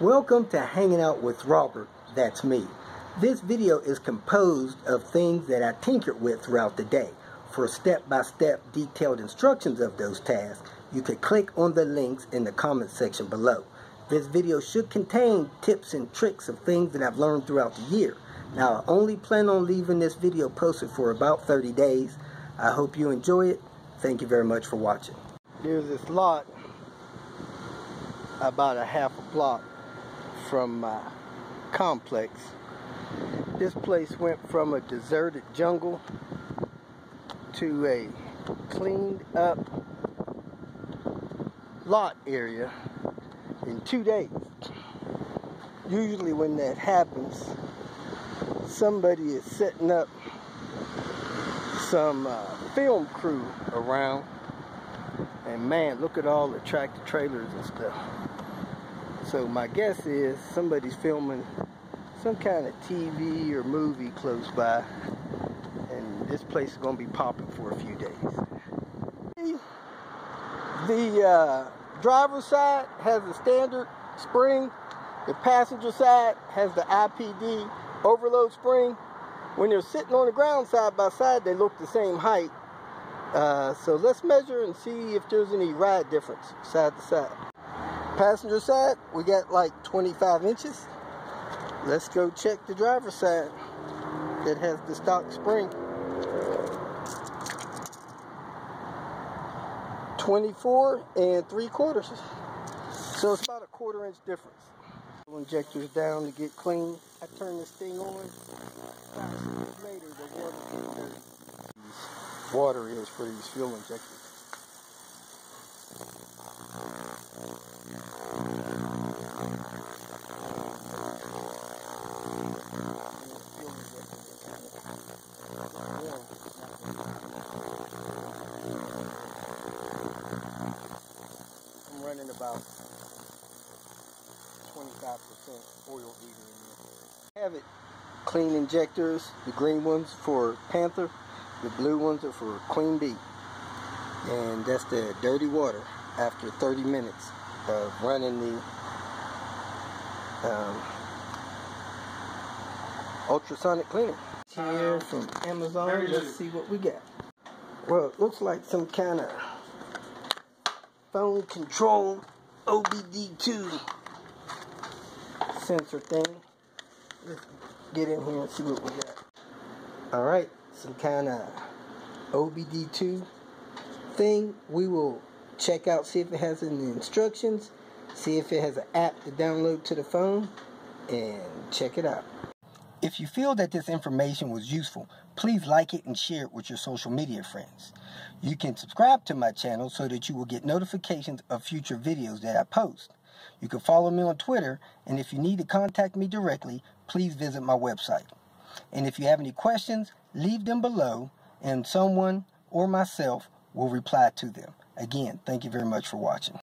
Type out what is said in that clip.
Welcome to Hanging Out with Robert, that's me. This video is composed of things that I tinkered with throughout the day. For step-by-step detailed instructions of those tasks, you could click on the links in the comment section below. This video should contain tips and tricks of things that I've learned throughout the year. Now, I only plan on leaving this video posted for about 30 days. I hope you enjoy it. Thank you very much for watching. Here's this lot about a half a block from my complex. This place went from a deserted jungle to a cleaned up lot area in 2 days. Usually when that happens, somebody is setting up some film crew around, and man, look at all the tractor trailers and stuff. So my guess is somebody's filming some kind of TV or movie close by, and this place is going to be popping for a few days. The driver's side has a standard spring. The passenger side has the iPd overload spring. When they're sitting on the ground side by side, they look the same height. So let's measure and see if there's any ride difference side to side. Passenger side, we got like 25 inches. Let's go check the driver's side that has the stock spring. 24 3/4. So it's about a 1/4 inch difference. Injectors down to get clean. I turn this thing on. Later, the water is for these fuel injectors. I'm running about 25% oil heater in there. I have it clean injectors, the green ones for Panther, the blue ones are for Queen Bee. And that's the dirty water after 30 minutes of running the ultrasonic cleaner. Here from Amazon, let's see what we got. Well, it looks like some kind of phone control OBD2 sensor thing. Let's get in here and see what we got. Alright, some kind of OBD2 thing. We will check out, see if it has any instructions, see if it has an app to download to the phone, and check it out. If you feel that this information was useful, please like it and share it with your social media friends. You can subscribe to my channel so that you will get notifications of future videos that I post. You can follow me on Twitter, and if you need to contact me directly, please visit my website. And if you have any questions, leave them below, and someone or myself will reply to them. Again, thank you very much for watching.